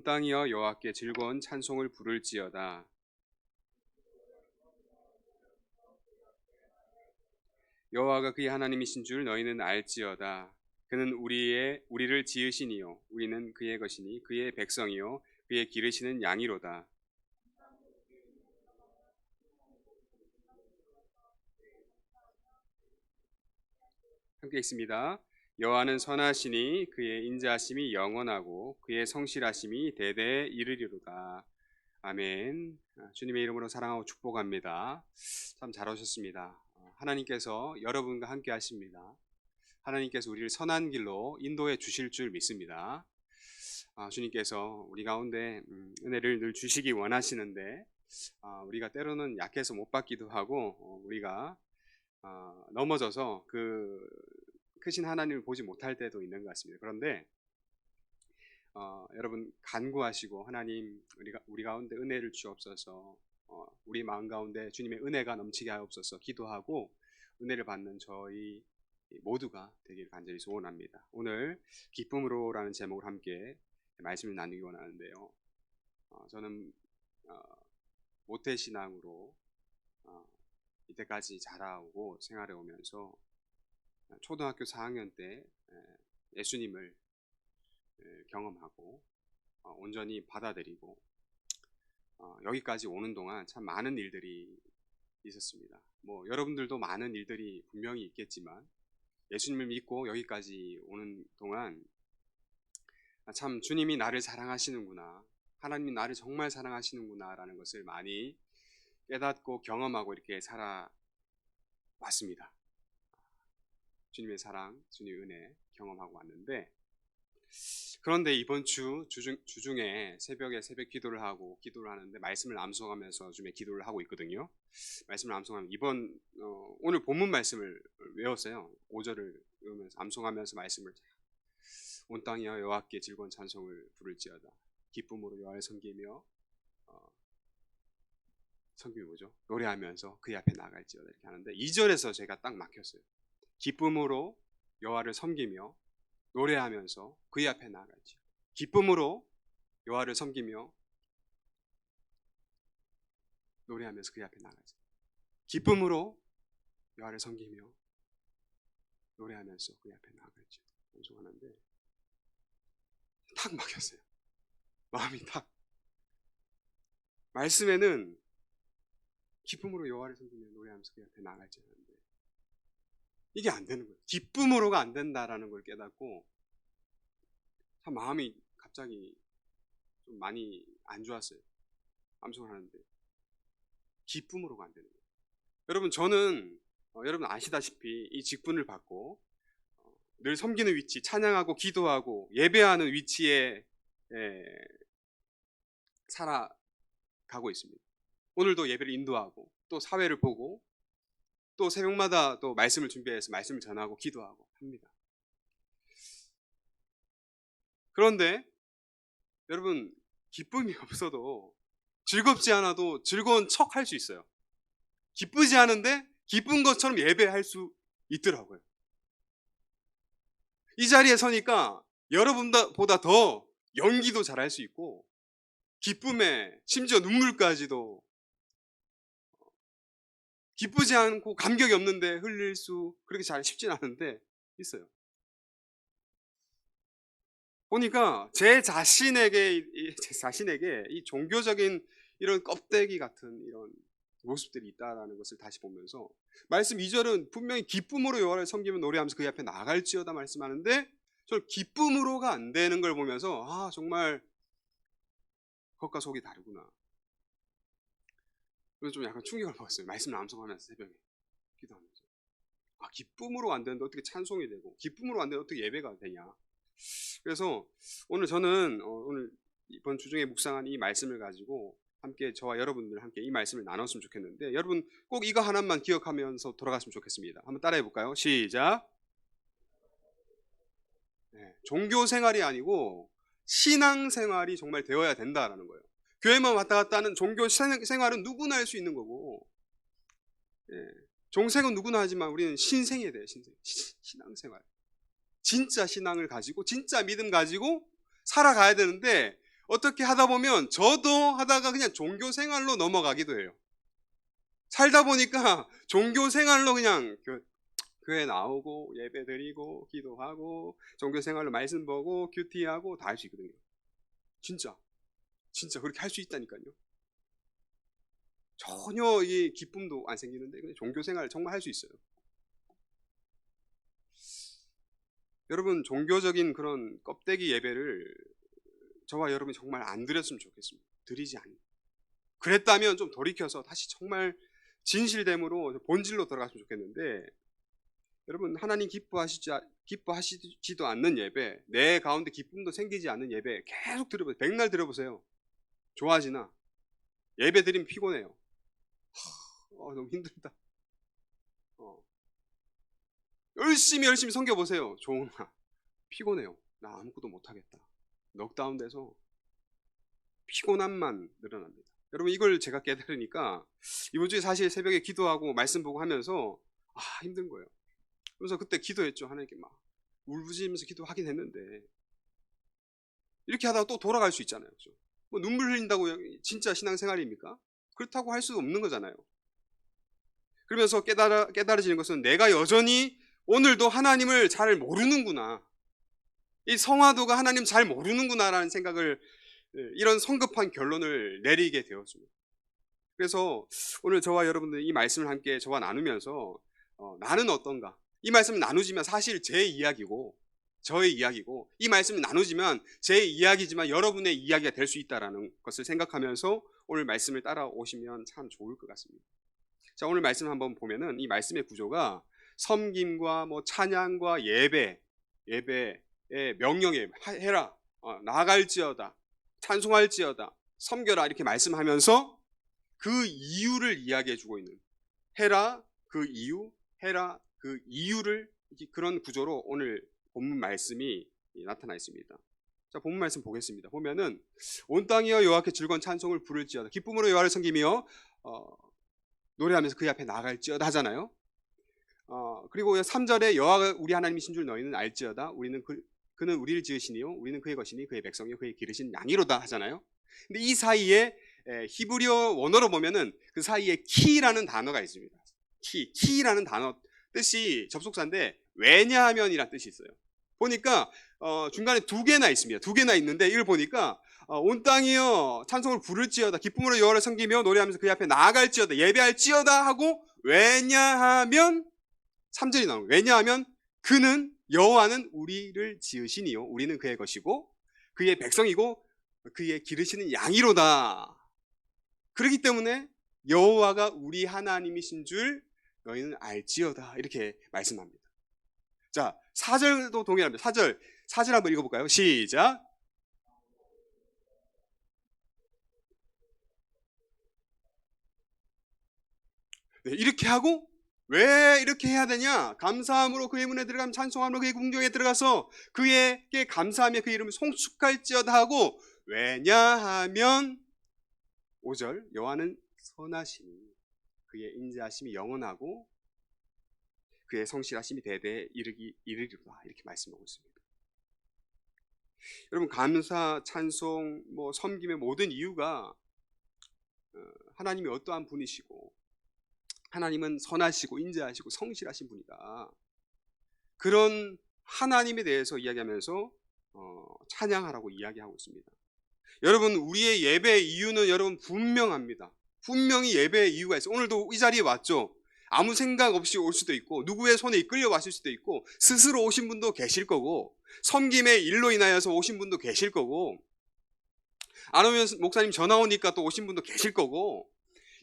온 땅이여 여호와께 즐거운 찬송을 부를지어다. 여호와가 그의 하나님이신 줄 너희는 알지어다. 그는 우리를 지으시니요 우리는 그의 것이니 그의 백성이요 그의 기르시는 양이로다. 함께 읽습니다. 여호와는 선하시니 그의 인자하심이 영원하고 그의 성실하심이 대대에 이르리로다. 아멘. 주님의 이름으로 사랑하고 축복합니다. 참 잘 오셨습니다. 하나님께서 여러분과 함께 하십니다. 하나님께서 우리를 선한 길로 인도해 주실 줄 믿습니다. 주님께서 우리 가운데 은혜를 늘 주시기 원하시는데 우리가 때로는 약해서 못 받기도 하고 우리가 넘어져서 그 크신 하나님을 보지 못할 때도 있는 것 같습니다. 그런데 여러분 간구하시고 하나님 우리 가운데 은혜를 주옵소서, 우리 마음 가운데 주님의 은혜가 넘치게 하옵소서 기도하고 은혜를 받는 저희 모두가 되길 간절히 소원합니다. 오늘 기쁨으로라는 제목으로 함께 말씀을 나누기 원하는데요. 저는 모태신앙으로 이때까지 자라오고 생활해 오면서 초등학교 4학년 때 예수님을 경험하고 온전히 받아들이고 여기까지 오는 동안 참 많은 일들이 있었습니다. 뭐 여러분들도 많은 일들이 분명히 있겠지만 예수님을 믿고 여기까지 오는 동안 참 주님이 나를 사랑하시는구나, 하나님이 나를 정말 사랑하시는구나 라는 것을 많이 깨닫고 경험하고 이렇게 살아왔습니다. 주님의 사랑, 주님의 은혜 경험하고 왔는데, 그런데 이번 주중에 새벽에 새벽 기도를 하는데 말씀을 암송하면서 요즘에 기도를 하고 있거든요. 말씀을 암송하면 오늘 본문 말씀을 외웠어요. 5절을 외우면서 암송하면서 말씀을 온 땅이여 여호와께 즐거운 찬송을 부를지어다. 기쁨으로 여호와를 섬기며 섬김이 뭐죠? 노래하면서 그의 앞에 나갈지어다 이렇게 하는데 2절에서 제가 딱 막혔어요. 기쁨으로 여호와를 섬기며 노래하면서 그의 앞에 나아갈지. 기쁨으로 여호와를 섬기며 노래하면서 그의 앞에 나아갈지. 기쁨으로 여호와를 섬기며 노래하면서 그의 앞에 나아갈지. 연속하는데 탁 막혔어요. 마음이 탁. 말씀에는 기쁨으로 여호와를 섬기며 노래하면서 그의 앞에 나아갈지 하는데 이게 안 되는 거예요. 기쁨으로가 안 된다라는 걸 깨닫고 참 마음이 갑자기 좀 많이 안 좋았어요. 암송을 하는데 기쁨으로가 안 되는 거예요. 여러분 저는 여러분 아시다시피 이 직분을 받고 늘 섬기는 위치, 찬양하고 기도하고 예배하는 위치에 살아가고 있습니다. 오늘도 예배를 인도하고 또 사회를 보고 또 새벽마다 또 말씀을 준비해서 말씀을 전하고 기도하고 합니다. 그런데 여러분 기쁨이 없어도 즐겁지 않아도 즐거운 척 할 수 있어요. 기쁘지 않은데 기쁜 것처럼 예배할 수 있더라고요. 이 자리에 서니까 여러분보다 더 연기도 잘할 수 있고 기쁨에 심지어 눈물까지도 기쁘지 않고 감격이 없는데 흘릴 수 그렇게 잘 쉽진 않은데 있어요. 보니까 제 자신에게 이 종교적인 이런 껍데기 같은 이런 모습들이 있다라는 것을 다시 보면서 말씀 2절은 분명히 기쁨으로 여호와를 섬기며 노래하면서 그의 앞에 나갈지어다 말씀하는데 저는 기쁨으로가 안 되는 걸 보면서 정말 겉과 속이 다르구나. 그래서 좀 약간 충격을 받았어요. 말씀을 암송하면서 새벽에 기도하면서 기쁨으로 안 되는데 어떻게 찬송이 되고 기쁨으로 안 되는데 어떻게 예배가 되냐. 그래서 오늘 저는 오늘 이번 주중에 묵상한 이 말씀을 가지고 함께 저와 여러분들 함께 이 말씀을 나눴으면 좋겠는데 여러분 꼭 이거 하나만 기억하면서 돌아갔으면 좋겠습니다. 한번 따라해 볼까요? 시작. 종교 생활이 아니고 신앙 생활이 정말 되어야 된다라는 거예요. 교회만 왔다 갔다 하는 종교 생활은 누구나 할 수 있는 거고 종생은 누구나 하지만 우리는 신생에 대해 신앙생활 진짜 신앙을 가지고 진짜 믿음 가지고 살아가야 되는데 어떻게 하다 보면 저도 하다가 그냥 종교 생활로 넘어가기도 해요. 살다 보니까 종교 생활로 그냥 교회 나오고 예배 드리고 기도하고 종교 생활로 말씀 보고 큐티하고 다 할 수 있거든요. 진짜 그렇게 할 수 있다니까요. 전혀 이 기쁨도 안 생기는데 그냥 종교 생활 정말 할 수 있어요. 여러분, 종교적인 그런 껍데기 예배를 저와 여러분이 정말 안 드렸으면 좋겠습니다. 드리지 않는. 그랬다면 좀 돌이켜서 다시 정말 진실됨으로 본질로 들어갔으면 좋겠는데, 여러분, 하나님 기뻐하시지도 않는 예배, 내 가운데 기쁨도 생기지 않는 예배 계속 들어보세요. 백날 들어보세요. 좋아하지나 예배 드리면 피곤해요. 너무 힘들다. 열심히 섬겨보세요. 좋으나 피곤해요. 나 아무것도 못하겠다. 넉다운 돼서 피곤함만 늘어납니다. 여러분, 이걸 제가 깨달으니까 이번 주에 사실 새벽에 기도하고 말씀 보고 하면서 힘든 거예요. 그래서 그때 기도했죠. 하나님께 막 울부짖으면서 기도하긴 했는데, 이렇게 하다가 또 돌아갈 수 있잖아요. 그렇죠? 뭐 눈물 흘린다고 진짜 신앙생활입니까? 그렇다고 할 수 없는 거잖아요. 그러면서 깨달아지는 것은 내가 여전히 오늘도 하나님을 잘 모르는구나, 이 성화도가 하나님 잘 모르는구나라는 생각을, 이런 성급한 결론을 내리게 되었습니다. 그래서 오늘 저와 여러분들 이 말씀을 함께 저와 나누면서 나는 어떤가, 이 말씀을 나누지만 사실 제 이야기고 저의 이야기고, 이 말씀을 나누지만 제 이야기지만 여러분의 이야기가 될 수 있다는 것을 생각하면서 오늘 말씀을 따라오시면 참 좋을 것 같습니다. 자, 오늘 말씀 한번 보면은 이 말씀의 구조가 섬김과 찬양과 예배의 명령에 해라, 나아갈지어다, 찬송할지어다, 섬겨라, 이렇게 말씀하면서 그 이유를 이야기해 주고 있는, 해라 그 이유, 해라 그 이유를, 그런 구조로 오늘 본문 말씀이 나타나 있습니다. 자, 본문 말씀 보겠습니다. 보면은 온 땅이여 여호와께 즐거운 찬송을 부를지어다, 기쁨으로 여호와를 섬기며 노래하면서 그의 앞에 나아갈지어다 하잖아요. 그리고 3절에 여호와가 우리 하나님이신 줄 너희는 알지어다, 그는 우리를 지으시니요 우리는 그의 것이니 그의 백성이요 그의 기르신 양이로다 하잖아요. 근데 이 사이에 히브리어 원어로 보면은 그 사이에 키라는 단어가 있습니다. 키라는 단어 뜻이 접속사인데 왜냐하면이라는 뜻이 있어요. 보니까 중간에 두 개나 있습니다. 두 개나 있는데 이걸 보니까 온 땅이여 찬송을 부를지어다, 기쁨으로 여호와를 섬기며 노래하면서 그의 앞에 나아갈지어다, 예배할지어다 하고, 왜냐하면 3절이 나오는 거예요. 왜냐하면 그는, 여호와는 우리를 지으시니요 우리는 그의 것이고 그의 백성이고 그의 기르시는 양이로다. 그렇기 때문에 여호와가 우리 하나님이신 줄 너희는 알지어다, 이렇게 말씀합니다. 자, 4절도 동일합니다. 4절 한번 읽어볼까요? 시작. 네, 이렇게 하고, 왜 이렇게 해야 되냐? 감사함으로 그의 문에 들어가면 찬송함으로 그의 궁정에 들어가서 그에게 감사하며 그 이름을 송축할지어다 하고, 왜냐하면 5절 여호와는 선하시니 그의 인자하심이 영원하고 그의 성실하심이 대대에 이르리로다, 이렇게 말씀하고 있습니다. 여러분, 감사, 찬송, 섬김의 모든 이유가 하나님이 어떠한 분이시고 하나님은 선하시고 인자하시고 성실하신 분이다, 그런 하나님에 대해서 이야기하면서 찬양하라고 이야기하고 있습니다. 여러분, 우리의 예배의 이유는 여러분 분명합니다. 분명히 예배의 이유가 있어요. 오늘도 이 자리에 왔죠. 아무 생각 없이 올 수도 있고, 누구의 손에 이끌려 왔을 수도 있고, 스스로 오신 분도 계실 거고, 섬김의 일로 인하여서 오신 분도 계실 거고, 안 오면 목사님 전화 오니까 또 오신 분도 계실 거고,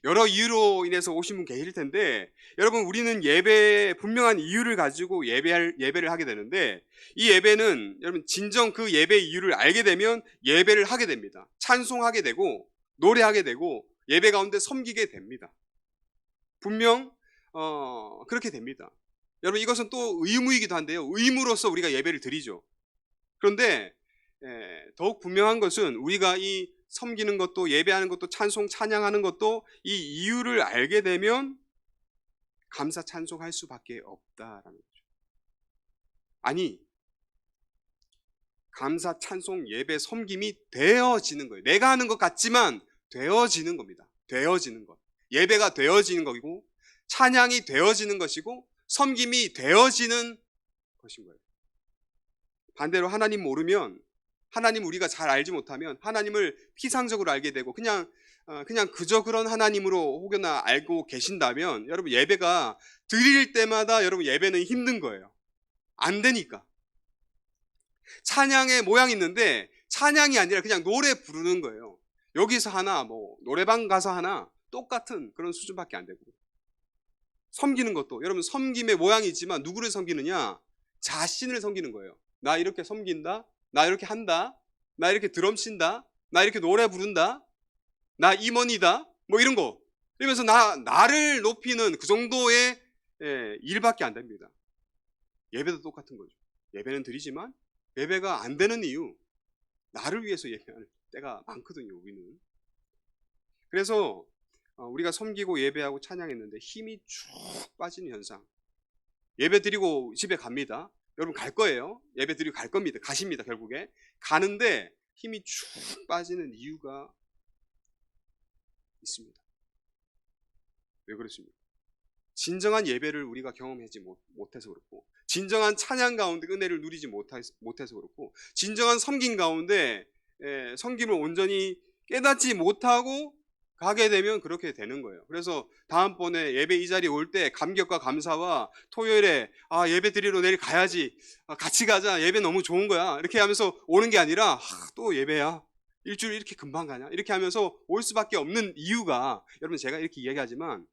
여러 이유로 인해서 오신 분 계실 텐데, 여러분, 우리는 예배의 분명한 이유를 가지고 예배를 하게 되는데, 이 예배는 여러분 진정 그 예배의 이유를 알게 되면 예배를 하게 됩니다. 찬송하게 되고 노래하게 되고 예배 가운데 섬기게 됩니다. 분명 그렇게 됩니다. 여러분, 이것은 또 의무이기도 한데요, 의무로서 우리가 예배를 드리죠. 그런데 더욱 분명한 것은 우리가 이 섬기는 것도, 예배하는 것도, 찬양하는 것도 이 이유를 알게 되면 감사 찬송할 수밖에 없다라는 거죠. 아니, 감사, 찬송, 예배, 섬김이 되어지는 거예요. 내가 하는 것 같지만 되어지는 겁니다. 되어지는 것. 예배가 되어지는 것이고 찬양이 되어지는 것이고 섬김이 되어지는 것인 거예요. 반대로 하나님 모르면, 하나님 우리가 잘 알지 못하면 하나님을 피상적으로 알게 되고 그냥 그저 그런 하나님으로 혹여나 알고 계신다면 여러분 예배가 드릴 때마다 여러분 예배는 힘든 거예요. 안 되니까. 찬양의 모양이 있는데 찬양이 아니라 그냥 노래 부르는 거예요. 여기서 하나 뭐 노래방 가서 하나 똑같은 그런 수준밖에 안 되고, 섬기는 것도 여러분 섬김의 모양이 있지만 누구를 섬기느냐? 자신을 섬기는 거예요. 나 이렇게 섬긴다, 나 이렇게 한다, 나 이렇게 드럼 친다, 나 이렇게 노래 부른다, 나 임원이다, 뭐 이런 거 이러면서 나를 높이는 그 정도의 일밖에 안 됩니다. 예배도 똑같은 거죠. 예배는 드리지만 예배가 안 되는 이유, 나를 위해서 예배할 때가 많거든요, 우리는. 그래서 우리가 섬기고 예배하고 찬양했는데 힘이 쭉 빠지는 현상. 예배 드리고 집에 갑니다. 여러분 갈 거예요. 예배 드리고 갈 겁니다. 가십니다. 결국에 가는데 힘이 쭉 빠지는 이유가 있습니다. 왜 그렇습니까? 진정한 예배를 우리가 경험하지 못해서 그렇고, 진정한 찬양 가운데 은혜를 누리지 못해서 그렇고, 진정한 섬김 가운데 섬김을 온전히 깨닫지 못하고 가게 되면 그렇게 되는 거예요. 그래서 다음번에 예배 이 자리에 올 때 감격과 감사와 토요일에 예배 드리러 내일 가야지, 같이 가자, 예배 너무 좋은 거야, 이렇게 하면서 오는 게 아니라 또 예배야, 일주일 이렇게 금방 가냐, 이렇게 하면서 올 수밖에 없는 이유가, 여러분 제가 이렇게 이야기하지만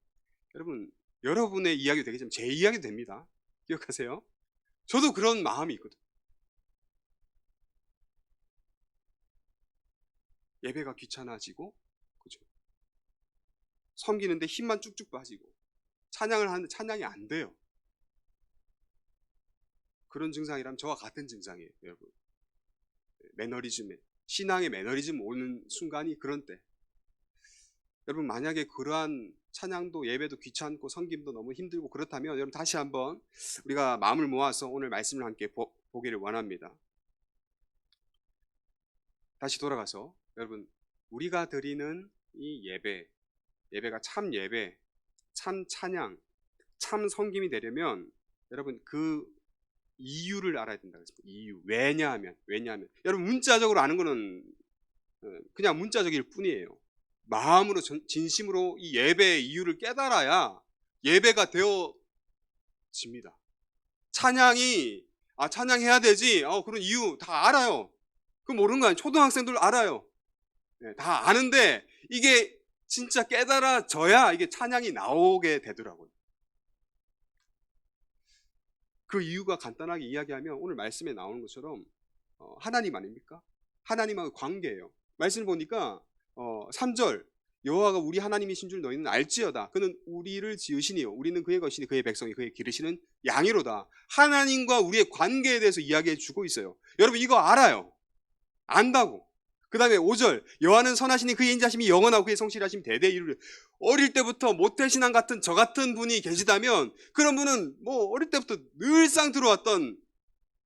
여러분의 이야기도 되겠지만 제 이야기도 됩니다. 기억하세요? 저도 그런 마음이 있거든요. 예배가 귀찮아지고, 그죠? 섬기는데 힘만 쭉쭉 빠지고, 찬양을 하는데 찬양이 안 돼요. 그런 증상이라면 저와 같은 증상이에요, 여러분. 매너리즘에, 신앙의 매너리즘 오는 순간이 그런 때. 여러분 만약에 그러한 찬양도 예배도 귀찮고 섬김도 너무 힘들고 그렇다면 여러분 다시 한번 우리가 마음을 모아서 오늘 말씀을 함께 보기를 원합니다. 다시 돌아가서 여러분, 우리가 드리는 이 예배가 참 예배, 참 찬양, 참 섬김이 되려면 여러분 그 이유를 알아야 된다고 했습니다. 이유. 왜냐하면 여러분 문자적으로 아는 거는 그냥 문자적일 뿐이에요. 마음으로 진심으로 이 예배의 이유를 깨달아야 예배가 되어집니다. 찬양이 찬양해야 되지, 그런 이유 다 알아요. 그거 모르는 거 아니에요. 초등학생들 알아요. 다 아는데 이게 진짜 깨달아져야 이게 찬양이 나오게 되더라고요. 그 이유가 간단하게 이야기하면 오늘 말씀에 나오는 것처럼 하나님 아닙니까? 하나님하고 관계예요. 말씀을 보니까 3절, 여호와가 우리 하나님이신 줄 너희는 알지어다. 그는 우리를 지으시니요 우리는 그의 것이니 그의 백성이 그의 기르시는 양이로다. 하나님과 우리의 관계에 대해서 이야기해 주고 있어요. 여러분 이거 알아요. 안다고. 그 다음에 5절, 여호와는 선하시니 그의 인자심이 영원하고 그의 성실하심이 대대에 이르리라. 어릴 때부터 모태신앙 같은 저 같은 분이 계시다면 그런 분은 뭐 어릴 때부터 늘상 들어왔던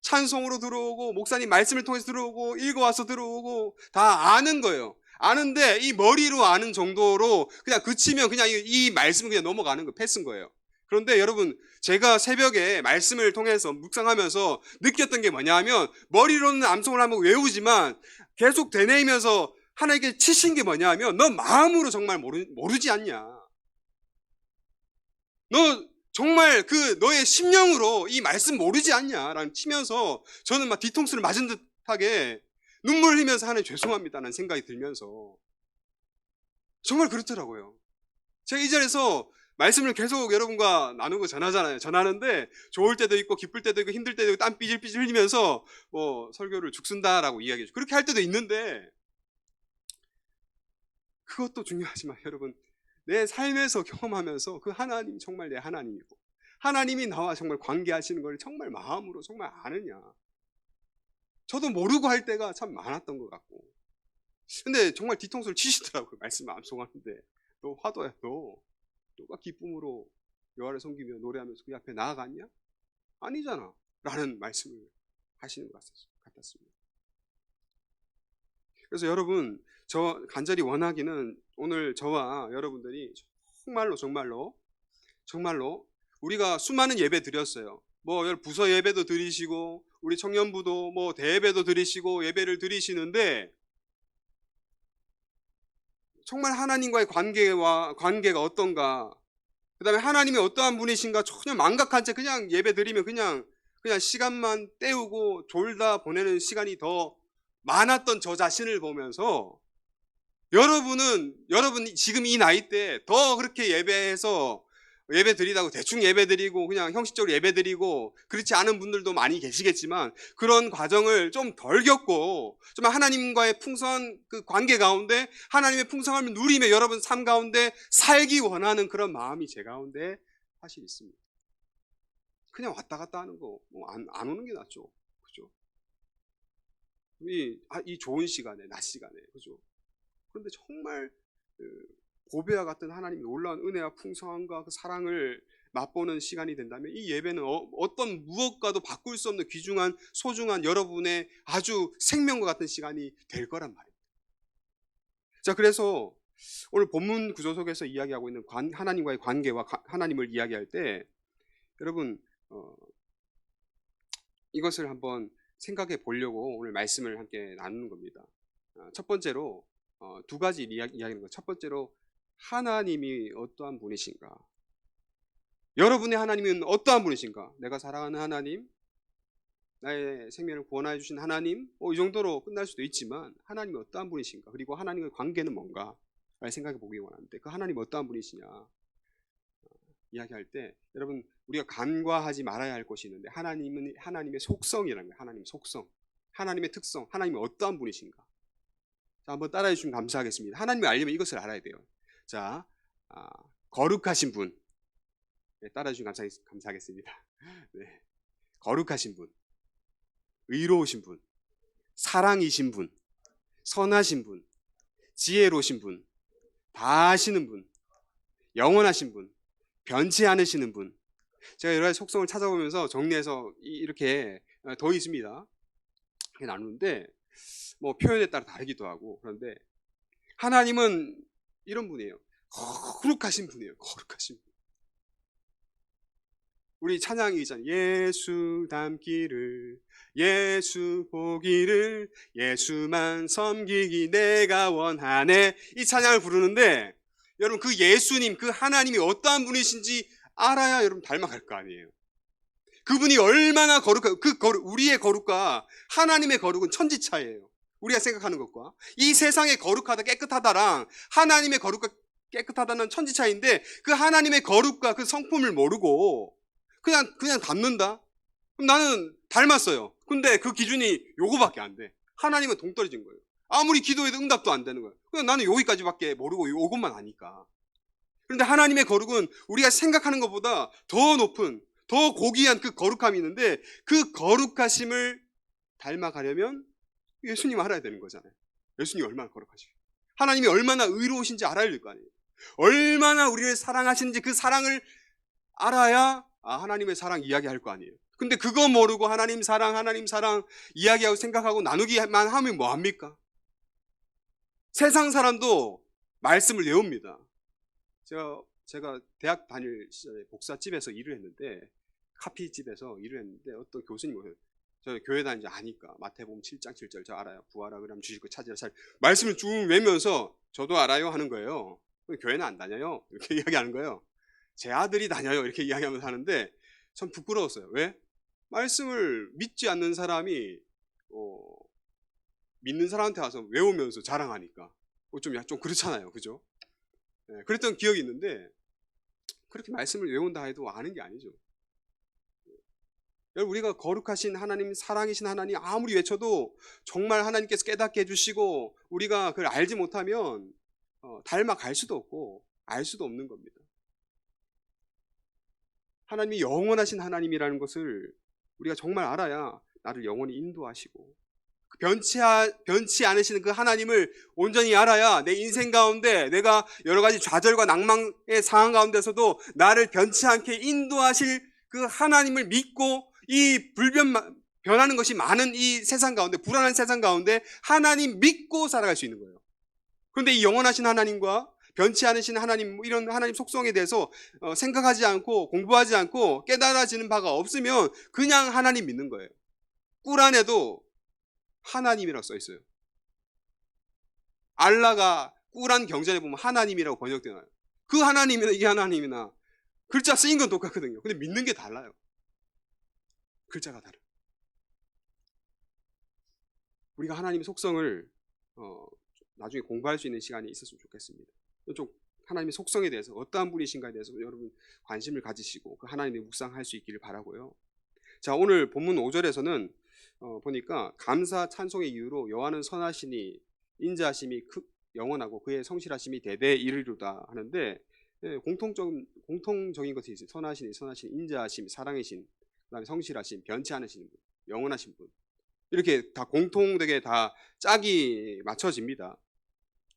찬송으로 들어오고 목사님 말씀을 통해서 들어오고 읽어와서 들어오고 다 아는 거예요. 아는데 이 머리로 아는 정도로 그냥 그치면 그냥 이 말씀은 그냥 넘어가는 거, 패스인 거예요. 그런데 여러분 제가 새벽에 말씀을 통해서 묵상하면서 느꼈던 게 뭐냐 하면, 머리로는 암송을 한번 외우지만 계속 되뇌이면서 하나님께 치신 게 뭐냐 하면, 너 마음으로 정말 모르지 않냐, 너 정말 그 너의 심령으로 이 말씀 모르지 않냐라는 치면서 저는 막 뒤통수를 맞은 듯하게 눈물 흘리면서 하나님 죄송합니다라는 생각이 들면서 정말 그렇더라고요. 제가 이 자리에서 말씀을 계속 여러분과 나누고 전하는데 좋을 때도 있고 기쁠 때도 있고 힘들 때도 있고 땀 삐질삐질 흘리면서 설교를 죽순다라고 이야기해요. 그렇게 할 때도 있는데 그것도 중요하지만 여러분, 내 삶에서 경험하면서 그 하나님이 정말 내 하나님이고 하나님이 나와 정말 관계하시는 걸 정말 마음으로 정말 아느냐. 저도 모르고 할 때가 참 많았던 것 같고, 근데 정말 뒤통수를 치시더라고요. 말씀을 암송하는데 너 화도야, 너가 기쁨으로 여호와를 섬기며 노래하면서 그 앞에 나아갔냐? 아니잖아 라는 말씀을 하시는 것 같았습니다. 그래서 여러분, 저 간절히 원하기는 오늘 저와 여러분들이 정말로 우리가 수많은 예배 드렸어요. 뭐 부서 예배도 드리시고 우리 청년부도 뭐 대예배도 드리시고 예배를 드리시는데 정말 하나님과의 관계가 어떤가, 그 다음에 하나님이 어떠한 분이신가 전혀 망각한 채 그냥 예배 드리면 그냥 시간만 때우고 졸다 보내는 시간이 더 많았던 저 자신을 보면서 여러분 지금 이 나이 때 더 그렇게 예배 드리다고 대충 예배 드리고 그냥 형식적으로 예배 드리고 그렇지 않은 분들도 많이 계시겠지만 그런 과정을 좀 덜 겪고 좀 하나님과의 풍성한 그 관계 가운데 하나님의 풍성함을 누리며 여러분 삶 가운데 살기 원하는 그런 마음이 제 가운데 사실 있습니다. 그냥 왔다 갔다 하는 거 뭐 안 오는 게 낫죠. 그죠? 이 좋은 시간에 낮 시간에 그죠? 그런데 정말 보배와 같은 하나님의 놀라운 은혜와 풍성함과 그 사랑을 맛보는 시간이 된다면 이 예배는 어떤 무엇과도 바꿀 수 없는 귀중한 소중한 여러분의 아주 생명과 같은 시간이 될 거란 말입니다. 자, 그래서 오늘 본문 구조 속에서 이야기하고 있는 하나님과의 관계와 하나님을 이야기할 때 여러분 이것을 한번 생각해 보려고 오늘 말씀을 함께 나누는 겁니다. 첫 번째로 두 가지 이야기하는 거예요. 첫 번째로 하나님이 어떠한 분이신가? 여러분의 하나님은 어떠한 분이신가? 내가 사랑하는 하나님, 나의 생명을 구원하여 주신 하나님, 이 정도로 끝날 수도 있지만 하나님이 어떠한 분이신가? 그리고 하나님의 관계는 뭔가? 를 생각해 보기 원하는데 그 하나님이 어떠한 분이시냐? 이야기할 때 여러분 우리가 간과하지 말아야 할 것이 있는데 하나님은 하나님의 속성이라는 거예요. 하나님의 속성, 하나님의 특성, 하나님이 어떠한 분이신가? 자, 한번 따라해 주시면 감사하겠습니다. 하나님을 알려면 이것을 알아야 돼요. 자, 거룩하신 분. 네, 따라해 주시면 감사하겠습니다. 네. 거룩하신 분, 의로우신 분, 사랑이신 분, 선하신 분, 지혜로우신 분, 다 아시는 분, 영원하신 분, 변치 않으시는 분. 제가 여러 가지 속성을 찾아보면서 정리해서 이렇게 더 있습니다. 나누는데 뭐 표현에 따라 다르기도 하고 그런데 하나님은 이런 분이에요. 거룩하신 분이에요. 거룩하신 분. 우리 찬양이 있잖아요. 예수 닮기를, 예수 보기를, 예수만 섬기기 내가 원하네. 이 찬양을 부르는데 여러분 그 예수님, 그 하나님이 어떠한 분이신지 알아야 여러분 닮아갈 거 아니에요. 그분이 얼마나 우리의 거룩과 하나님의 거룩은 천지차이예요. 우리가 생각하는 것과 이 세상의 거룩하다 깨끗하다랑 하나님의 거룩과 깨끗하다는 천지차이인데 그 하나님의 거룩과 그 성품을 모르고 그냥 닮는다? 그럼 나는 닮았어요. 근데 그 기준이 요거밖에 안 돼. 하나님은 동떨어진 거예요. 아무리 기도해도 응답도 안 되는 거예요. 그냥 나는 여기까지밖에 모르고 요것만 아니까. 그런데 하나님의 거룩은 우리가 생각하는 것보다 더 높은, 더 고귀한 그 거룩함이 있는데 그 거룩하심을 닮아가려면 예수님 알아야 되는 거잖아요. 예수님이 얼마나 거룩하시고 하나님이 얼마나 의로우신지 알아야 될 거 아니에요. 얼마나 우리를 사랑하시는지 그 사랑을 알아야 하나님의 사랑 이야기할 거 아니에요. 근데 그거 모르고 하나님 사랑 이야기하고 생각하고 나누기만 하면 뭐합니까? 세상 사람도 말씀을 외웁니다. 제가 대학 다닐 시절에 복사집에서 일을 했는데 카피집에서 일을 했는데 어떤 교수님이 오세요. 저 교회 다니지 아니까 마태복음 7장 7절 저 알아요. 구하라 그러면 주실 거 찾으라 잘 말씀을 쭉 외면서 저도 알아요 하는 거예요. 교회는 안 다녀요 이렇게 이야기하는 거예요. 제 아들이 다녀요 이렇게 이야기하면서 하는데 참 부끄러웠어요. 왜? 말씀을 믿지 않는 사람이 믿는 사람한테 와서 외우면서 자랑하니까 좀 그렇잖아요. 그죠? 네, 그랬던 기억이 있는데 그렇게 말씀을 외운다 해도 아는 게 아니죠. 여러분 우리가 거룩하신 하나님, 사랑이신 하나님 아무리 외쳐도 정말 하나님께서 깨닫게 해주시고 우리가 그걸 알지 못하면 닮아갈 수도 없고 알 수도 없는 겁니다. 하나님이 영원하신 하나님이라는 것을 우리가 정말 알아야 나를 영원히 인도하시고 변치 않으시는 그 하나님을 온전히 알아야 내 인생 가운데 내가 여러 가지 좌절과 낭망의 상황 가운데서도 나를 변치 않게 인도하실 그 하나님을 믿고 이 변하는 것이 많은 이 세상 가운데, 불안한 세상 가운데 하나님 믿고 살아갈 수 있는 거예요. 그런데 이 영원하신 하나님과 변치 않으신 하나님, 이런 하나님 속성에 대해서 생각하지 않고 공부하지 않고 깨달아지는 바가 없으면 그냥 하나님 믿는 거예요. 꿀 안에도 하나님이라고 써 있어요. 알라가 꿀한 경전에 보면 하나님이라고 번역되나요? 그 하나님이나 이 하나님이나 글자 쓰인 건 똑같거든요. 근데 믿는 게 달라요. 글자가 다르요. 우리가 하나님의 속성을 나중에 공부할 수 있는 시간이 있었으면 좋겠습니다. 좀 하나님의 속성에 대해서 어떠한 분이신가에 대해서 여러분 관심을 가지시고 그 하나님의 묵상할 수 있기를 바라고요. 자, 오늘 본문 5절에서는 보니까 감사 찬송의 이유로 여호와는 선하시니 인자하심이 영원하고 그의 성실하심이 대대에 이르리로다 하는데, 공통적인 것이 있어요. 선하시니 인자하심, 사랑이신, 그다음에 성실하심, 변치 않으신 분, 영원하신 분, 이렇게 다 공통되게 다 짝이 맞춰집니다.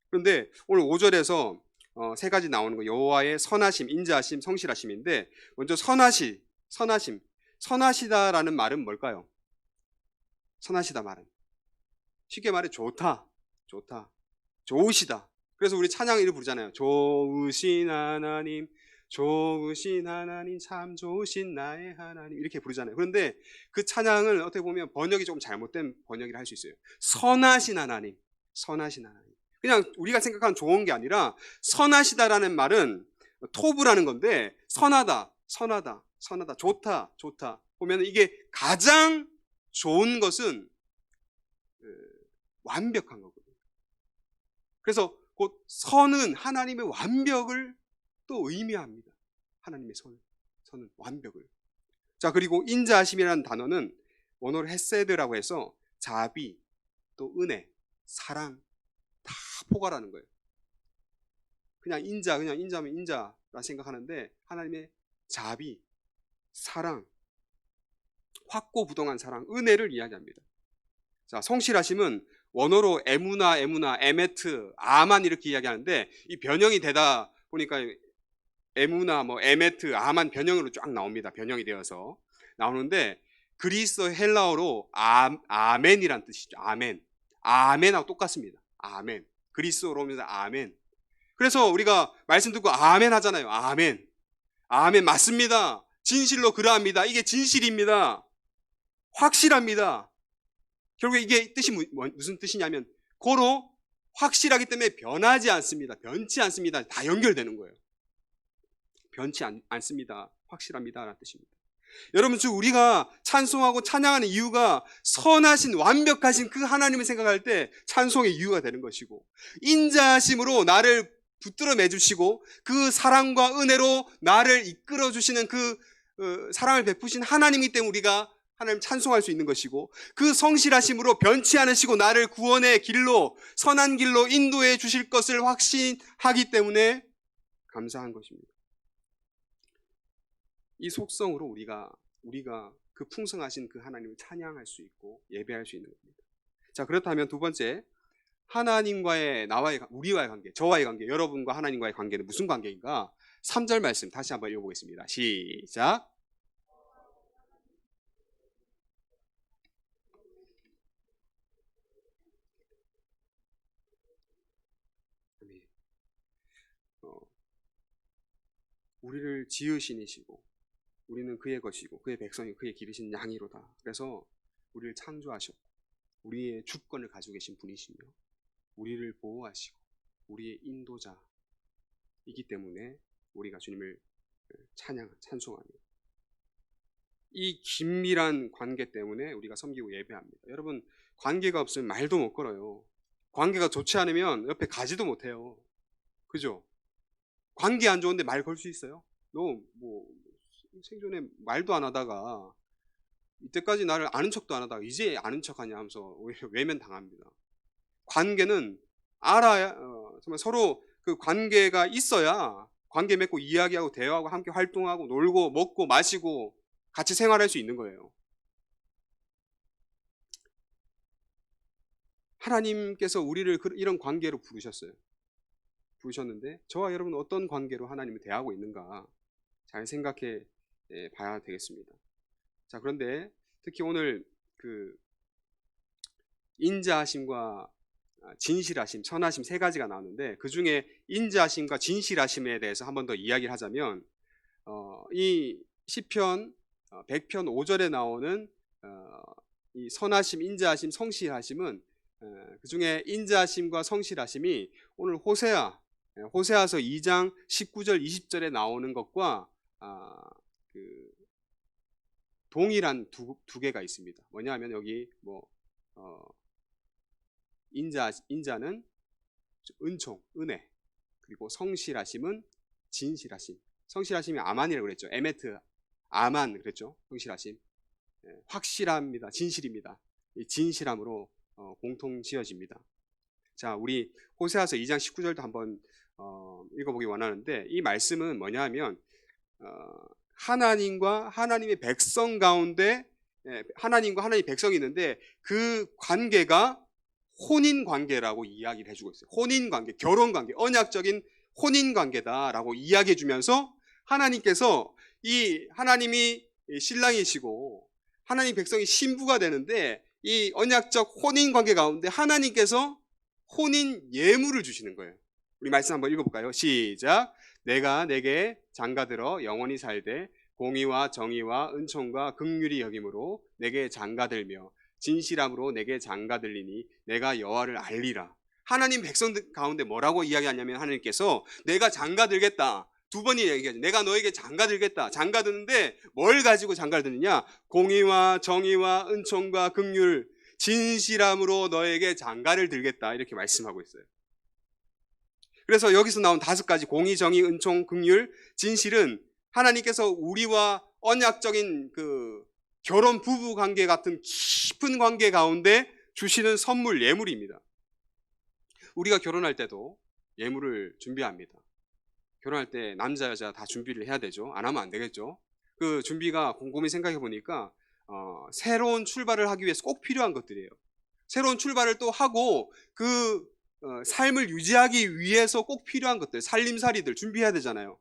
그런데 오늘 5절에서 세 가지 나오는 거, 여호와의 선하심, 인자하심, 성실하심인데, 먼저 선하심, 선하시다라는 말은 뭘까요? 선하시다 말은 쉽게 말해 좋다, 좋으시다. 그래서 우리 찬양을 부르잖아요. 좋으신 하나님, 참 좋으신 나의 하나님, 이렇게 부르잖아요. 그런데 그 찬양을 어떻게 보면 번역이 조금 잘못된 번역이라 할 수 있어요. 선하신 하나님. 그냥 우리가 생각하는 좋은 게 아니라 선하시다라는 말은 토브라는 건데, 선하다, 좋다. 보면 이게 가장 좋은 것은 완벽한 거거든요. 그래서 곧 선은 하나님의 완벽을 또 의미합니다. 하나님의 선은 완벽을. 자, 그리고 인자하심이라는 단어는 원어로 헤세드라고 해서 자비, 또 은혜, 사랑 다 포괄하는 거예요. 그냥 인자하면 인자라 생각하는데, 하나님의 자비, 사랑, 확고부동한 사랑, 은혜를 이야기합니다. 자, 성실하심은 원어로 에무나, 에메트, 아만 이렇게 이야기하는데, 이 변형이 되다 보니까 에무나, 에메트, 아만 변형으로 쫙 나옵니다. 변형이 되어서 나오는데, 그리스 헬라어로 아멘이란 뜻이죠. 아멘하고 똑같습니다. 아멘. 그리스어로 오면서 아멘. 그래서 우리가 말씀 듣고 아멘 하잖아요. 아멘 맞습니다. 진실로 그러합니다. 이게 진실입니다. 확실합니다. 결국 이게 뜻이 무슨 뜻이냐면, 고로 확실하기 때문에 변하지 않습니다. 변치 않습니다. 다 연결되는 거예요. 변치 않습니다. 확실합니다 라는 뜻입니다. 여러분, 즉 우리가 찬송하고 찬양하는 이유가 선하신 완벽하신 그 하나님을 생각할 때 찬송의 이유가 되는 것이고, 인자하심으로 나를 붙들어 매주시고 그 사랑과 은혜로 나를 이끌어 주시는 그 사랑을 베푸신 하나님이기 때문에 우리가 하나님 찬송할 수 있는 것이고, 그 성실하심으로 변치 않으시고 나를 구원의 길로, 선한 길로 인도해 주실 것을 확신하기 때문에 감사한 것입니다. 이 속성으로 우리가 그 풍성하신 그 하나님을 찬양할 수 있고 예배할 수 있는 겁니다. 자, 그렇다면 두 번째, 하나님과의 우리와의 관계, 저와의 관계, 여러분과 하나님과의 관계는 무슨 관계인가? 3절 말씀 다시 한번 읽어보겠습니다. 시작. 우리를 지으신 이시고 우리는 그의 것이고 그의 백성이 그의 기르신 양이로다. 그래서 우리를 창조하셨고 우리의 주권을 가지고 계신 분이시며 우리를 보호하시고 우리의 인도자이기 때문에 우리가 주님을 찬송하며, 이 긴밀한 관계 때문에 우리가 섬기고 예배합니다. 여러분, 관계가 없으면 말도 못 걸어요. 관계가 좋지 않으면 옆에 가지도 못해요. 그죠? 관계 안 좋은데 말 걸 수 있어요? 너 생전에 말도 안 하다가, 이때까지 나를 아는 척도 안 하다가 이제 아는 척하냐 하면서 오히려 외면 당합니다. 관계는 알아야, 정말 서로 그 관계가 있어야 관계 맺고 이야기하고 대화하고 함께 활동하고 놀고 먹고 마시고 같이 생활할 수 있는 거예요. 하나님께서 우리를 이런 관계로 부르셨는데 저와 여러분은 어떤 관계로 하나님을 대하고 있는가 잘 생각해 봐야 되겠습니다. 자, 그런데 특히 오늘 그 인자하심과 진실하심, 선하심 세 가지가 나오는데 그 중에 인자하심과 진실하심에 대해서 한 번 더 이야기를 하자면 이 시편 100편 5절에 나오는 이 선하심, 인자하심, 성실하심은 그 중에 인자하심과 성실하심이 오늘 호세아서 2장 19절 20절에 나오는 것과 그 동일한 두 개가 있습니다. 뭐냐하면 여기 인자는 은총, 은혜, 그리고 성실하심은 진실하심. 성실하심이 아만이라고 그랬죠. 에메트, 아만 그랬죠. 성실하심. 확실합니다. 진실입니다. 이 진실함으로 공통 지어집니다. 자, 우리 호세아서 2장 19절도 한번 읽어보기 원하는데 이 말씀은 뭐냐 하면 하나님과 하나님의 백성 가운데 하나님과 하나님의 백성이 있는데 그 관계가 혼인관계라고 이야기를 해주고 있어요. 혼인관계, 결혼관계, 언약적인 혼인관계다라고 이야기해 주면서 하나님께서 이 하나님이 신랑이시고 하나님 백성이 신부가 되는데 이 언약적 혼인관계 가운데 하나님께서 혼인 예물을 주시는 거예요. 우리 말씀 한번 읽어볼까요? 시작. 내가 내게 장가들어 영원히 살되 공의와 정의와 은총과 긍휼이 여김으로 내게 장가들며 진실함으로 내게 장가들리니 내가 여호와를 알리라. 하나님 백성 가운데 뭐라고 이야기하냐면 하나님께서 내가 장가들겠다. 두 번이 얘기하죠. 내가 너에게 장가들겠다. 장가드는데 뭘 가지고 장가드느냐? 공의와 정의와 은총과 긍휼, 진실함으로 너에게 장가를 들겠다. 이렇게 말씀하고 있어요. 그래서 여기서 나온 5가지 공의, 정의, 은총, 긍휼, 진실은 하나님께서 우리와 언약적인 그 결혼 부부 관계 같은 깊은 관계 가운데 주시는 선물, 예물입니다. 우리가 결혼할 때도 예물을 준비합니다. 결혼할 때 남자 여자 다 준비를 해야 되죠. 안 하면 안 되겠죠. 그 준비가 곰곰이 생각해 보니까 새로운 출발을 하기 위해서 꼭 필요한 것들이에요. 새로운 출발을 또 하고 그 삶을 유지하기 위해서 꼭 필요한 것들, 살림살이들 준비해야 되잖아요.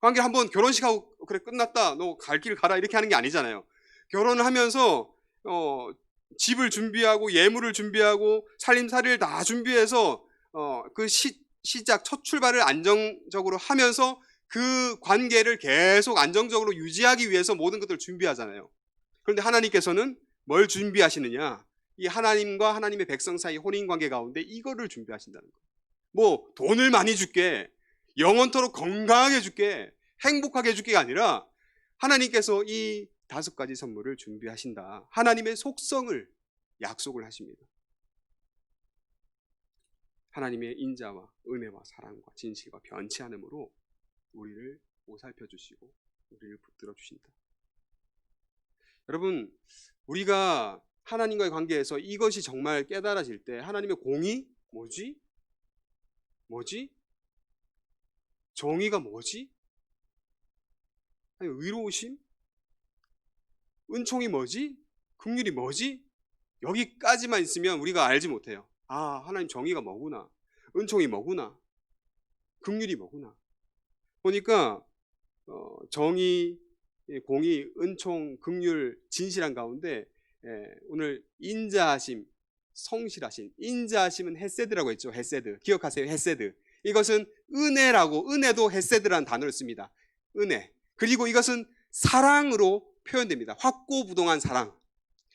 관계 한번 결혼식하고 그래 끝났다, 너 갈 길 가라 이렇게 하는 게 아니잖아요. 결혼을 하면서 집을 준비하고 예물을 준비하고 살림살이를 다 준비해서 그 시작 첫 출발을 안정적으로 하면서 그 관계를 계속 안정적으로 유지하기 위해서 모든 것들을 준비하잖아요. 그런데 하나님께서는 뭘 준비하시느냐? 이 하나님과 하나님의 백성 사이 혼인관계 가운데 이거를 준비하신다는 거예요. 뭐 돈을 많이 줄게, 영원토록 건강하게 줄게, 행복하게 해줄게가 아니라 하나님께서 이 5가지 선물을 준비하신다. 하나님의 속성을 약속을 하십니다. 하나님의 인자와 은혜와 사랑과 진실과 변치 않음으로 우리를 보살펴 주시고 우리를 붙들어 주신다. 여러분, 우리가 하나님과의 관계에서 이것이 정말 깨달아질 때 하나님의 공의 뭐지? 정의가 뭐지? 아니, 의로우심? 은총이 뭐지? 긍휼이 뭐지? 여기까지만 있으면 우리가 알지 못해요. 아, 하나님 정의가 뭐구나, 은총이 뭐구나, 긍휼이 뭐구나. 보니까 정의, 공의, 은총, 긍휼, 진실한 가운데 오늘 인자하심, 성실하심. 인자하심은 헤세드라고 했죠. 헤세드. 기억하세요. 헤세드. 이것은 은혜라고, 은혜도 헤세드라는 단어를 씁니다. 은혜. 그리고 이것은 사랑으로 표현됩니다. 확고부동한 사랑.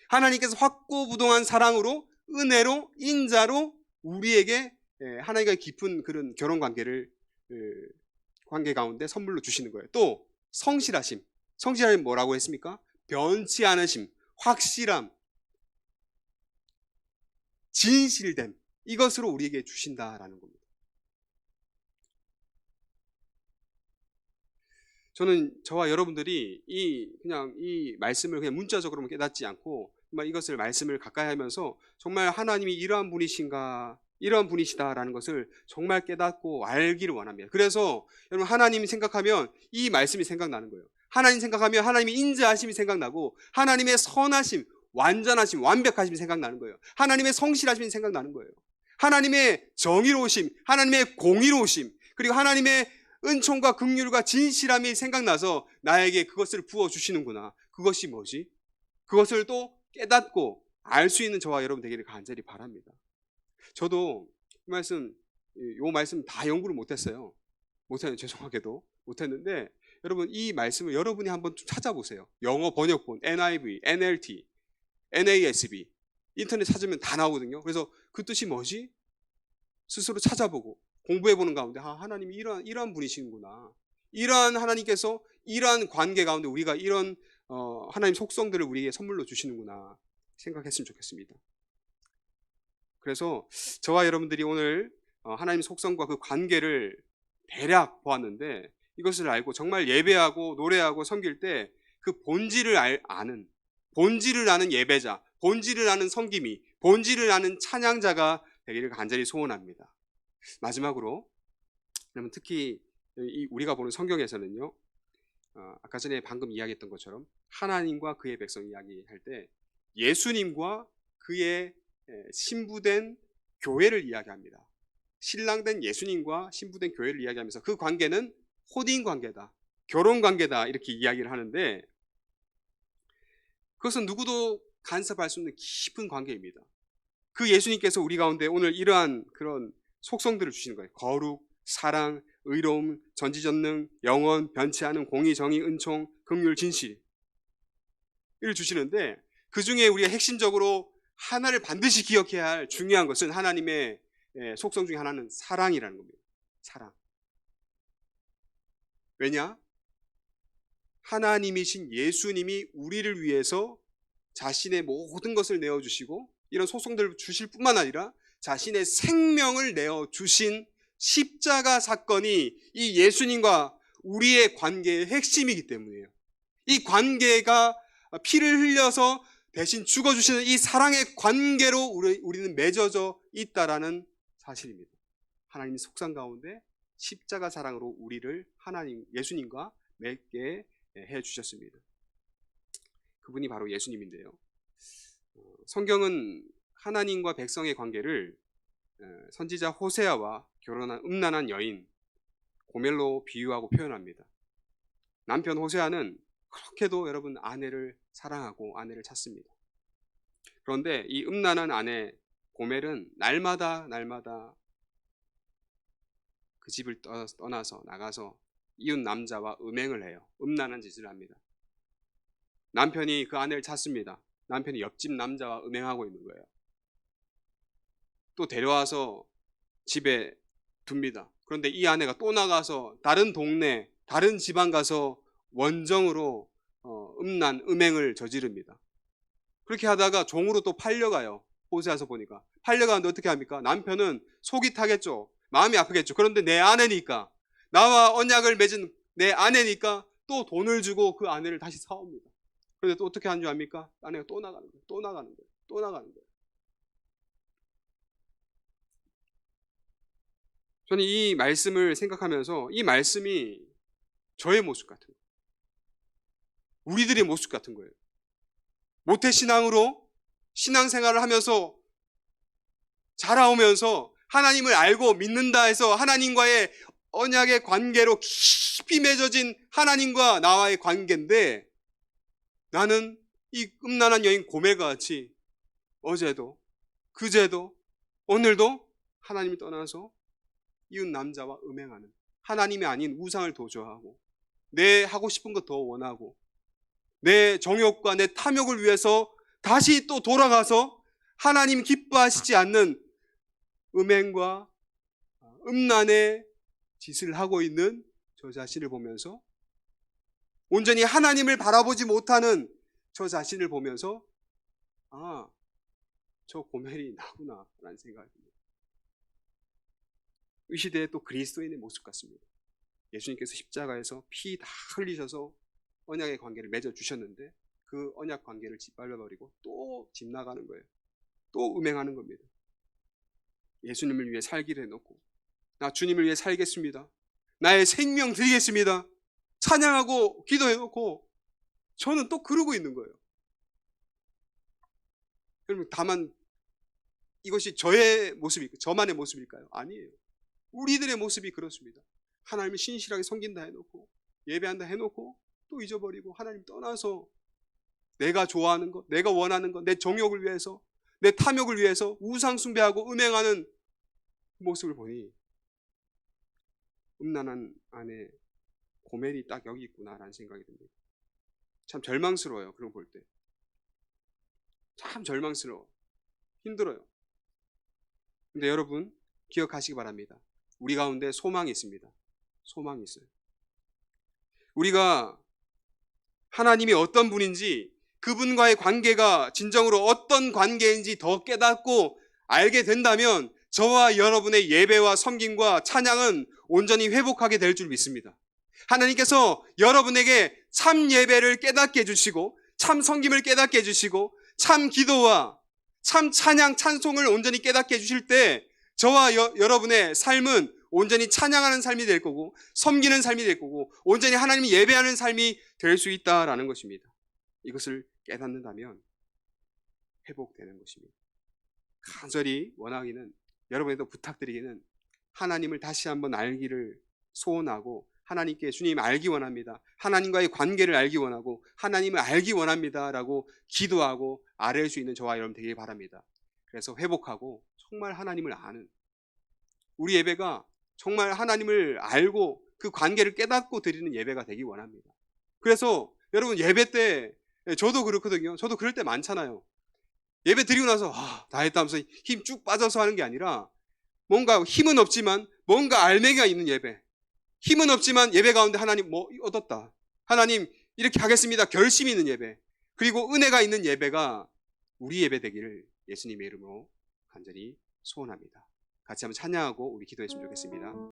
하나님께서 확고부동한 사랑으로, 은혜로, 인자로 우리에게 하나님과 깊은 그런 결혼 관계를 관계 가운데 선물로 주시는 거예요. 또 성실하심. 성실하심 뭐라고 했습니까? 변치 않으심, 확실함, 진실됨. 이것으로 우리에게 주신다라는 겁니다. 저는 저와 여러분들이 그냥 이 말씀을 그냥 문자적으로만 깨닫지 않고 정말 이것을 말씀을 가까이 하면서 정말 하나님이 이러한 분이신가, 이러한 분이시다라는 것을 정말 깨닫고 알기를 원합니다. 그래서 여러분, 하나님 생각하면 이 말씀이 생각나는 거예요. 하나님 생각하면 하나님의 인자하심이 생각나고 하나님의 선하심, 완전하심, 완벽하심이 생각나는 거예요. 하나님의 성실하심이 생각나는 거예요. 하나님의 정의로우심, 하나님의 공의로우심, 그리고 하나님의 은총과 긍휼과 진실함이 생각나서 나에게 그것을 부어주시는구나. 그것이 뭐지? 그것을 또 깨닫고 알 수 있는 저와 여러분 되기를 간절히 바랍니다. 저도 요 말씀 다 연구를 못했어요. 죄송하게도 못했는데, 여러분 이 말씀을 여러분이 한번 좀 찾아보세요. 영어 번역본, NIV, NLT, NASB 인터넷 찾으면 다 나오거든요. 그래서 그 뜻이 뭐지? 스스로 찾아보고 공부해보는 가운데 하나님이 이러한 분이시구나. 이러한 하나님께서 이러한 관계 가운데 우리가 이런 하나님 속성들을 우리에게 선물로 주시는구나 생각했으면 좋겠습니다. 그래서 저와 여러분들이 오늘 하나님 속성과 그 관계를 대략 보았는데, 이것을 알고 정말 예배하고 노래하고 섬길 때 그 본질을 아는, 본질을 아는 예배자, 본질을 아는 섬김이, 본질을 아는 찬양자가 되기를 간절히 소원합니다. 마지막으로, 여러분 특히 우리가 보는 성경에서는요, 아까 전에 방금 이야기했던 것처럼 하나님과 그의 백성 이야기할 때 예수님과 그의 신부된 교회를 이야기합니다. 신랑된 예수님과 신부된 교회를 이야기하면서 그 관계는 호딩 관계다, 결혼 관계다 이렇게 이야기를 하는데, 그것은 누구도 간섭할 수 없는 깊은 관계입니다. 그 예수님께서 우리 가운데 오늘 이러한 그런 속성들을 주시는 거예요. 거룩, 사랑, 의로움, 전지전능, 영원, 변치 않은 공의, 정의, 은총, 긍휼, 진실 을 주시는데, 그 중에 우리가 핵심적으로 하나를 반드시 기억해야 할 중요한 것은 하나님의 속성 중에 하나는 사랑이라는 겁니다. 사랑. 왜냐? 하나님이신 예수님이 우리를 위해서 자신의 모든 것을 내어주시고 이런 속성들을 주실 뿐만 아니라 자신의 생명을 내어주신 십자가 사건이 이 예수님과 우리의 관계의 핵심이기 때문이에요. 이 관계가 피를 흘려서 대신 죽어주시는 이 사랑의 관계로 우리는 맺어져 있다라는 사실입니다. 하나님의 속성 가운데 십자가 사랑으로 우리를 예수님과 맺게 해주셨습니다. 그분이 바로 예수님인데요. 성경은 하나님과 백성의 관계를 선지자 호세아와 결혼한 음란한 여인 고멜로 비유하고 표현합니다. 남편 호세아는 그렇게도 여러분 아내를 사랑하고 아내를 찾습니다. 그런데 이 음란한 아내 고멜은 날마다 그 집을 떠나서 나가서 이웃 남자와 음행을 해요. 음란한 짓을 합니다. 남편이 그 아내를 찾습니다. 남편이 옆집 남자와 음행하고 있는 거예요. 또 데려와서 집에 둡니다. 그런데 이 아내가 또 나가서 다른 동네, 다른 지방 가서 원정으로 음행을 저지릅니다. 그렇게 하다가 종으로 또 팔려가요. 호세아서 보니까. 팔려가는데 어떻게 합니까? 남편은 속이 타겠죠. 마음이 아프겠죠. 그런데 내 아내니까, 나와 언약을 맺은 내 아내니까 또 돈을 주고 그 아내를 다시 사옵니다. 그런데 또 어떻게 하는 줄 압니까? 아내가 또 나가는 거예요. 또 나가는 거예요. 또 나가는 거예요. 저는 이 말씀을 생각하면서 이 말씀이 저의 모습 같은 거예요. 우리들의 모습 같은 거예요. 모태신앙으로 신앙생활을 하면서 자라오면서 하나님을 알고 믿는다 해서 하나님과의 언약의 관계로 깊이 맺어진 하나님과 나와의 관계인데, 나는 이 음란한 여인 고멜과 같이 어제도 그제도 오늘도 하나님이 떠나서 이웃 남자와 음행하는, 하나님이 아닌 우상을 도주하고 내 하고 싶은 것 더 원하고 내 정욕과 내 탐욕을 위해서 다시 또 돌아가서 하나님 기뻐하시지 않는 음행과 음란의 짓을 하고 있는 저 자신을 보면서, 온전히 하나님을 바라보지 못하는 저 자신을 보면서 저 고멜이 나구나 라는 생각이 듭니다. 이 시대에 또 그리스도인의 모습 같습니다. 예수님께서 십자가에서 피 다 흘리셔서 언약의 관계를 맺어주셨는데 그 언약 관계를 짓밟아버리고 또 집 나가는 거예요. 또 음행하는 겁니다. 예수님을 위해 살기를 해놓고, 나 주님을 위해 살겠습니다, 나의 생명 드리겠습니다, 찬양하고 기도해놓고 저는 또 그러고 있는 거예요. 그러면 다만 이것이 저의 모습일까요? 저만의 모습일까요? 아니에요. 우리들의 모습이 그렇습니다. 하나님을 신실하게 섬긴다 해놓고 예배한다 해놓고 또 잊어버리고 하나님 떠나서 내가 좋아하는 것, 내가 원하는 것, 내 정욕을 위해서, 내 탐욕을 위해서 우상 숭배하고 음행하는 그 모습을 보니 음란한 안에 고멜이 딱 여기 있구나라는 생각이 듭니다. 참 절망스러워요. 그런 걸 볼 때. 참 절망스러워. 힘들어요. 근데 여러분 기억하시기 바랍니다. 우리 가운데 소망이 있습니다. 소망이 있어요. 우리가 하나님이 어떤 분인지, 그분과의 관계가 진정으로 어떤 관계인지 더 깨닫고 알게 된다면 저와 여러분의 예배와 섬김과 찬양은 온전히 회복하게 될 줄 믿습니다. 하나님께서 여러분에게 참 예배를 깨닫게 해주시고, 참 섬김을 깨닫게 해주시고, 참 기도와 참 찬양, 찬송을 온전히 깨닫게 해주실 때 저와 여러분의 삶은 온전히 찬양하는 삶이 될 거고, 섬기는 삶이 될 거고, 온전히 하나님을 예배하는 삶이 될 수 있다라는 것입니다. 이것을 깨닫는다면 회복되는 것입니다. 간절히 원하기는, 여러분에도 부탁드리기는 하나님을 다시 한번 알기를 소원하고, 하나님께 주님 알기 원합니다, 하나님과의 관계를 알기 원하고 하나님을 알기 원합니다 라고 기도하고 아뢰일 수 있는 저와 여러분 되길 바랍니다. 그래서 회복하고 정말 하나님을 아는, 우리 예배가 정말 하나님을 알고 그 관계를 깨닫고 드리는 예배가 되기 원합니다. 그래서 여러분 예배 때, 저도 그렇거든요. 저도 그럴 때 많잖아요. 예배 드리고 나서 다 했다 하면서 힘 쭉 빠져서 하는 게 아니라, 뭔가 힘은 없지만 뭔가 알맹이가 있는 예배, 힘은 없지만 예배 가운데 하나님 뭐 얻었다, 하나님 이렇게 하겠습니다, 결심이 있는 예배, 그리고 은혜가 있는 예배가 우리 예배 되기를 예수님의 이름으로 간절히 소원합니다. 같이 한번 찬양하고 우리 기도했으면 좋겠습니다.